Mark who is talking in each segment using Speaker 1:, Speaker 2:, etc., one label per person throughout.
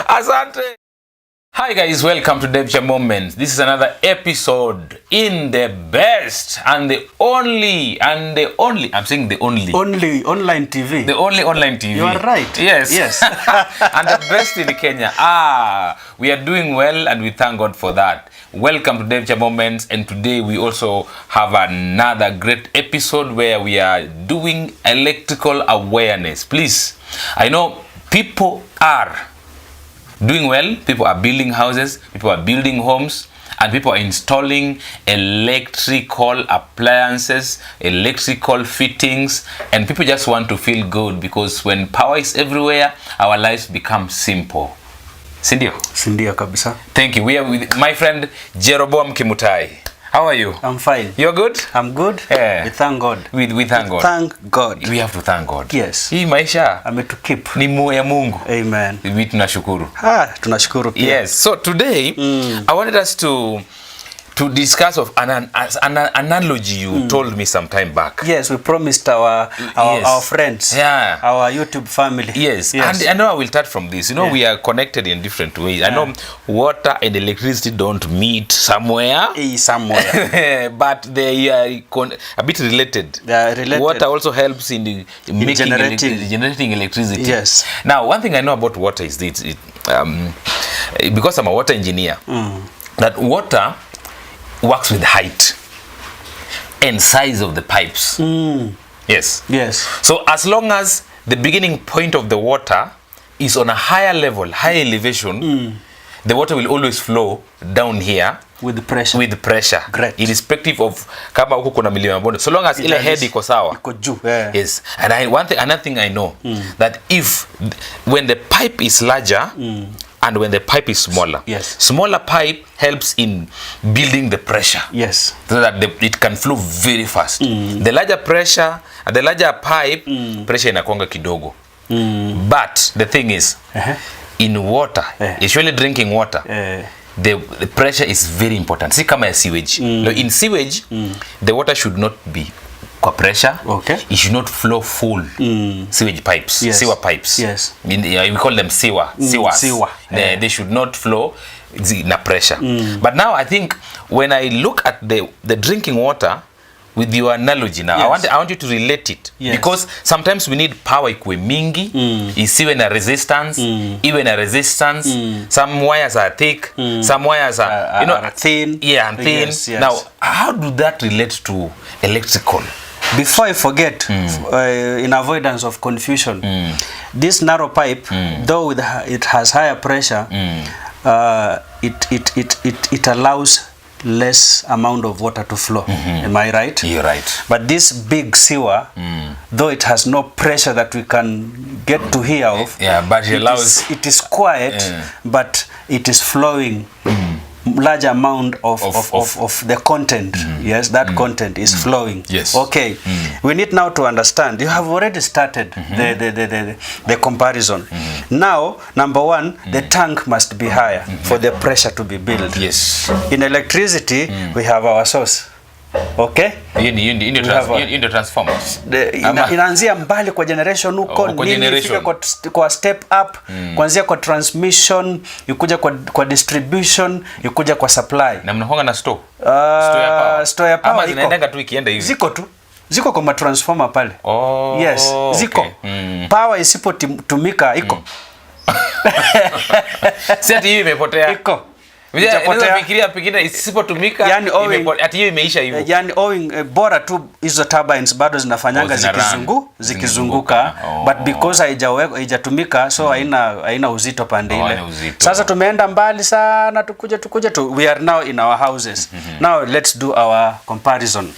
Speaker 1: Asante. Hi guys, welcome to Devcha Moments. This is another episode in the best and the only, I'm saying the only
Speaker 2: online TV.
Speaker 1: The only online TV.
Speaker 2: You are right.
Speaker 1: Yes. And the best in Kenya. We are doing well and we thank God for that. Welcome to Devcha Moments, and today we also have another great episode where we are doing electrical awareness. Please, I know people are doing well. People are building houses, people are building homes, and people are installing electrical appliances, electrical fittings, and people just want to feel good because when power is everywhere, our lives become simple. Sindio?
Speaker 2: Sindio kabisa.
Speaker 1: Thank you. We are with my friend Jeroboam Kimutai. How are you?
Speaker 2: I'm fine.
Speaker 1: You're good?
Speaker 2: I'm good.
Speaker 1: Yeah.
Speaker 2: We thank God.
Speaker 1: We thank God.
Speaker 2: Thank God.
Speaker 1: We have to thank God.
Speaker 2: Yes.
Speaker 1: Hii maisha
Speaker 2: ametukeep
Speaker 1: ni ya Mungu.
Speaker 2: Amen.
Speaker 1: We tunashukuru.
Speaker 2: Tunashukuru pia.
Speaker 1: Yes. So today I wanted us to discuss of an analogy you told me some time back.
Speaker 2: Yes, we promised our friends, our YouTube family.
Speaker 1: Yes. And I know I will start from this. You know, we are connected in different ways. I know water and electricity don't meet somewhere. But they are a bit related.
Speaker 2: They are related.
Speaker 1: Water also helps in generating electricity.
Speaker 2: Yes.
Speaker 1: Now, one thing I know about water is this. Because I'm a water engineer, that water works with height and size of the pipes. Yes. So as long as the beginning point of the water is on a higher level, higher elevation, the water will always flow down here
Speaker 2: with the pressure.
Speaker 1: Great. Irrespective of kama huko kuna milima bonde, so long as ile head iko sawa.
Speaker 2: Iko juu.
Speaker 1: Yes. And another thing I know, that when the pipe is larger and when the pipe is smaller, smaller pipe helps in building the pressure, so that it can flow very fast. The larger pipe, pressure inakuanga kidogo. But the thing is, in water, usually drinking water, the pressure is very important. See kama ya sewage. In sewage, the water should not be kwa pressure. It should not flow full. Sewage pipes, sewer pipes. We call them sewers. They should not flow na pressure. But now I think when I look at the drinking water with your analogy now, I want you to relate it, because sometimes we need power ikuwe mingi, isiwe na resistance, iwe na resistance. Some wires are thick, some wires are
Speaker 2: thin.
Speaker 1: Thin. Now, how do that relate to electrical?
Speaker 2: Before I forget, in avoidance of confusion, this narrow pipe, though it has higher pressure, it allows less amount of water to flow. Am I right?
Speaker 1: You're right.
Speaker 2: But this big sewer, though it has no pressure that we can get to hear of,
Speaker 1: but it
Speaker 2: is quiet, but it is flowing large amount of the content. That content is flowing. Okay. We need now to understand. You have already started the comparison. Now, number one, the tank must be higher for the pressure to be built. In electricity, we have our source. Okay?
Speaker 1: In the transformers.
Speaker 2: Inaanzia mbali kwa generation huko, nifika kwa step up, kuanzia kwa transmission, ikuja kwa distribution, ikuja kwa supply.
Speaker 1: Na mnakuanga na store ya power. Ama zinaendanga tu ikienda hivi.
Speaker 2: Ziko kwa transformer pale. Ziko. Power isipotumika iko.
Speaker 1: Sasa hivi imepotea.
Speaker 2: Iko.
Speaker 1: Fikiria pengine isipotumika ati hiyo imeisha hivyo.
Speaker 2: Bora tu hizo turbines bado zinafanyanga zikizunguka, but because haijatumika, so haina uzito pande ile. Sasa tumeenda mbali sana, tukuje tu, we are now in our houses. Now let's do our comparison.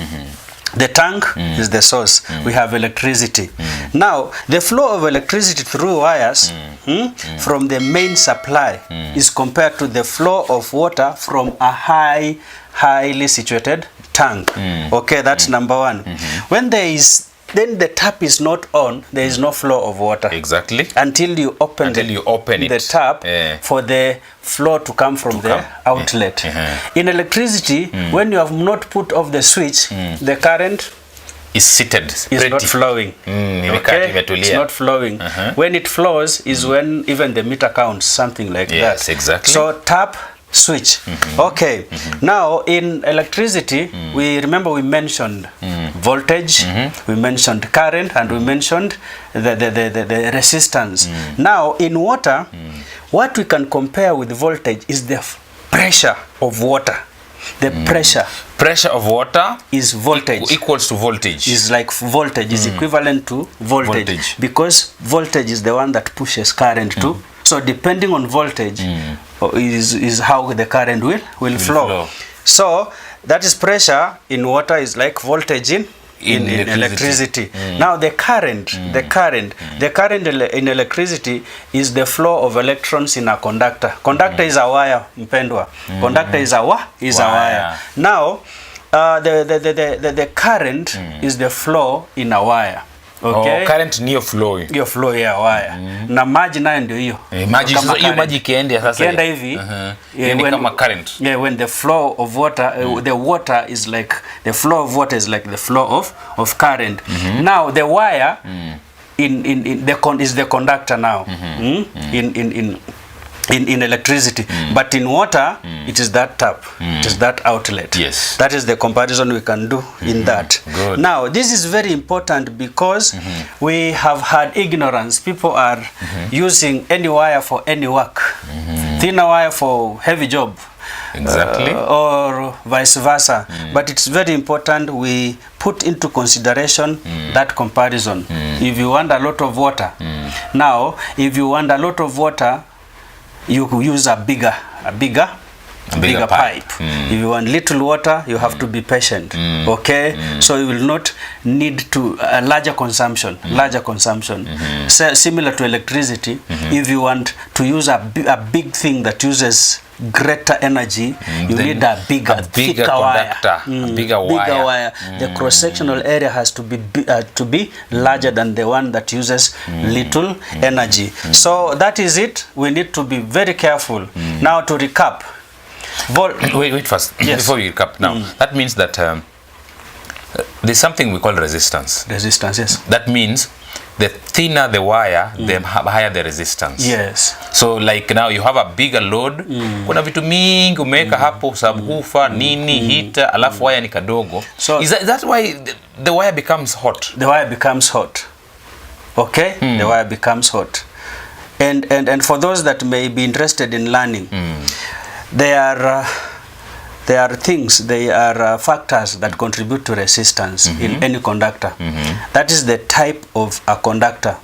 Speaker 2: The tank is the source. We have electricity. Now, the flow of electricity through wires from the main supply is compared to the flow of water from a highly situated tank. Okay, that's number one. When then the tap is not on, there is no flow of water.
Speaker 1: Exactly.
Speaker 2: Until you open the tap for the flow to come from the outlet. In electricity, when you have not put off the switch, the current
Speaker 1: is seated.
Speaker 2: It's not flowing.
Speaker 1: Okay?
Speaker 2: It's not flowing. When it flows is when even the meter counts, something like that.
Speaker 1: Yes, exactly.
Speaker 2: So tap, switch. Okay. Now in electricity, we mentioned voltage, we mentioned current, and we mentioned the resistance. Now in water, what we can compare with voltage is the pressure of water. The
Speaker 1: pressure of water
Speaker 2: is voltage.
Speaker 1: Equals to voltage.
Speaker 2: Is like voltage, is equivalent to voltage. Because voltage is the one that pushes current to. So depending on voltage is how the current will flow. So that is pressure in water is like voltage in electricity. Now the current in electricity is the flow of electrons in a conductor. Conductor is a wire, mpendwa. Conductor is a wire. Now the current is the flow in a wire. Okay.
Speaker 1: Current niyo flow.
Speaker 2: Hiyo flow ya wire. Na maji nayo ndio hiyo.
Speaker 1: Maji sasa hiyo maji kiende sasa.
Speaker 2: Kienda hivi.
Speaker 1: Ni kama current.
Speaker 2: Yeah, when the flow of water the water is like the flow of water is like the flow of current. Now the wire is the conductor now. In electricity, but in water it is that tap, it is that outlet.
Speaker 1: Yes,
Speaker 2: that is the comparison we can do in that.
Speaker 1: Good.
Speaker 2: Now this is very important because we have had ignorance. People are using any wire for any work, thinner wire for heavy job,
Speaker 1: exactly,
Speaker 2: or vice versa. But it's very important we put into consideration that comparison. If you want a lot of water, now if you want a lot of water, you use a bigger pipe. If you want little water, you have to be patient. Okay, so you will not need to larger consumption. So, similar to electricity, if you want to use a big thing that uses greater energy, you need a bigger
Speaker 1: conductor, bigger wire.
Speaker 2: The cross-sectional area has to be larger than the one that uses little energy. So that is it. We need to be very careful. Now to recap.
Speaker 1: Wait first. Yes. Before we recap now, that means that there's something we call resistance.
Speaker 2: Resistance, yes.
Speaker 1: That means the thinner the wire, the higher the resistance.
Speaker 2: Yes.
Speaker 1: So like now you have a bigger load, kuna vitu mingi umeweka hapo, subwoofer, nini, heater, alafu wire ni kadogo. So is that why the wire becomes hot? The wire becomes hot.
Speaker 2: Okay? The wire becomes hot. And for those that may be interested in learning, there are factors that contribute to resistance in any conductor. That is the type of a conductor.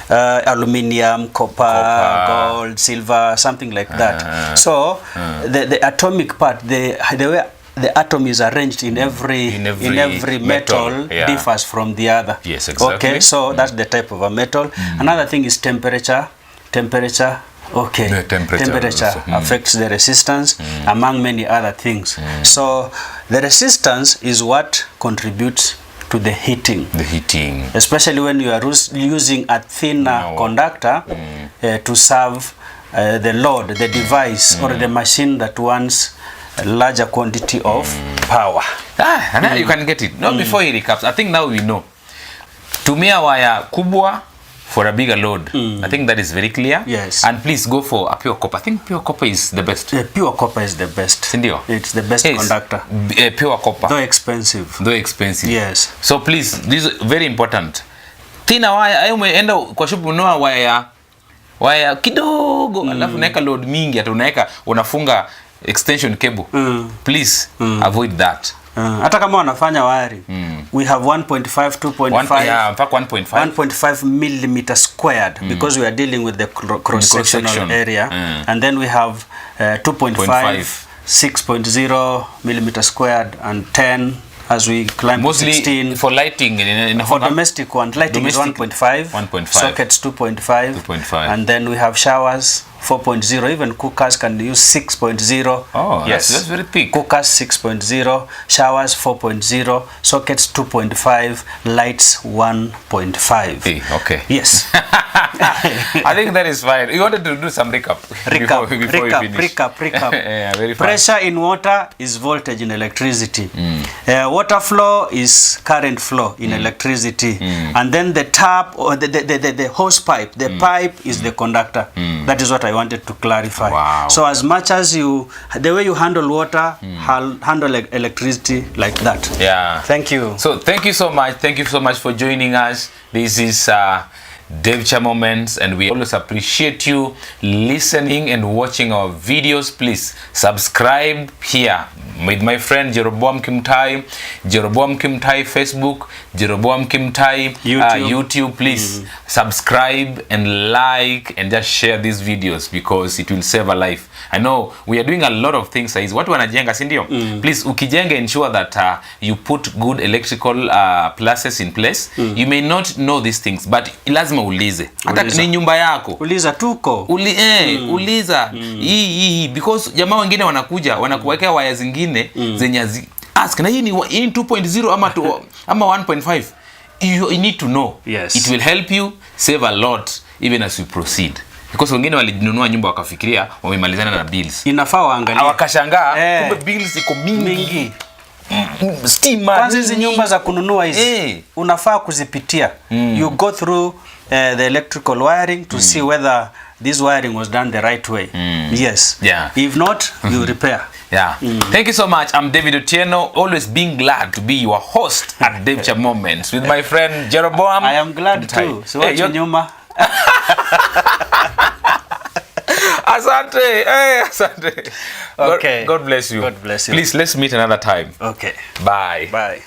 Speaker 2: Aluminium, copper, gold, silver, something like that. So the atomic part, the way the atom is arranged in every metal differs from the other.
Speaker 1: Yes, exactly.
Speaker 2: Okay, so that's the type of a metal. Another thing is temperature. Okay,
Speaker 1: the temperature
Speaker 2: affects the resistance among many other things. So the resistance is what contributes to the heating. Especially when you are using a thinner conductor to serve the load, the device or the machine that wants a larger quantity of power.
Speaker 1: And now you can get it. Now before he recaps, I think now we know. Tumia wire kubwa for a bigger load. I think that is very clear.
Speaker 2: Yes.
Speaker 1: And please go for a pure copper. I think pure copper is the best.
Speaker 2: Pure copper is the best.
Speaker 1: Sindio?
Speaker 2: It's the best conductor.
Speaker 1: Pure copper.
Speaker 2: Though expensive.
Speaker 1: Yes. So please, this is very important. Thinner wire, ayo umeenda kwa shop ununua wire kidogo, alafu unaweka load mingi, hata unafunga extension cable. Please avoid that.
Speaker 2: Hata kama wanafanya wiring, we have 1.5, 1.5 millimeter squared because we are dealing with the cross-sectional area. And then we have 2.5, 6.0 millimeter squared, and 10 as we climb to 16.
Speaker 1: For lighting.
Speaker 2: For domestic one, lighting is 1.5, sockets 2.5, and then we have showers 4.0. Even cookers can use 6.0.
Speaker 1: Oh, yes, that's very thick.
Speaker 2: Cookers 6.0, showers 4.0, sockets 2.5, lights 1.5.
Speaker 1: Hey, okay.
Speaker 2: Yes.
Speaker 1: I think that is fine. You wanted to do some recap before we finish.
Speaker 2: Recap.
Speaker 1: Yeah, very fast.
Speaker 2: Pressure in water is voltage in electricity. Water flow is current flow in electricity. And then the tap or the hose pipe, the pipe is the conductor. That is what I wanted to clarify.
Speaker 1: Wow.
Speaker 2: So as much as the way you handle water, handle electricity like that.
Speaker 1: Yeah.
Speaker 2: Thank you.
Speaker 1: So thank you so much. Thank you so much for joining us. This is Devcha Moments, and we always appreciate you listening and watching our videos. Please subscribe here with my friend Jeroboam Kimtai, Jeroboam Kimtai Facebook, Jeroboam Kimtai YouTube. Please subscribe and like and just share these videos because it will save a life. I know we are doing a lot of things. Watu wanajenga, si ndio? Please ukijenga, ensure that you put good electrical places in place. You may not know these things, but lazima ulize. Hata ni nyumba yako.
Speaker 2: Uliza tuko.
Speaker 1: Uliza. Hii because jamaa wengine wanakuwekea waya zingine zenye ask na hii ni 2.0 ama 1.5. You need to know.
Speaker 2: Yes.
Speaker 1: It will help you save a lot even as we proceed. Because wengine walinunua nyumba wakafikiria wamemalizana na bills.
Speaker 2: Inafaa waangalie.
Speaker 1: Wakashangaa kumbe bills iko mingi. Stima.
Speaker 2: Kwanza hizi nyumba za kununua hizi unafaa kuzipitia. You go through the electrical wiring to see whether this wiring was done the right way. Yes.
Speaker 1: Yeah.
Speaker 2: If not, you repair.
Speaker 1: Yeah. Thank you so much. I'm David Otieno, always being glad to be your host at Devcha Moments with my friend Jeroboam.
Speaker 2: I am glad too. So hey, nyuma.
Speaker 1: Asante. Hey, asante.
Speaker 2: Okay.
Speaker 1: God bless you.
Speaker 2: God bless you.
Speaker 1: Please, let's meet another time.
Speaker 2: Okay.
Speaker 1: Bye.
Speaker 2: Bye.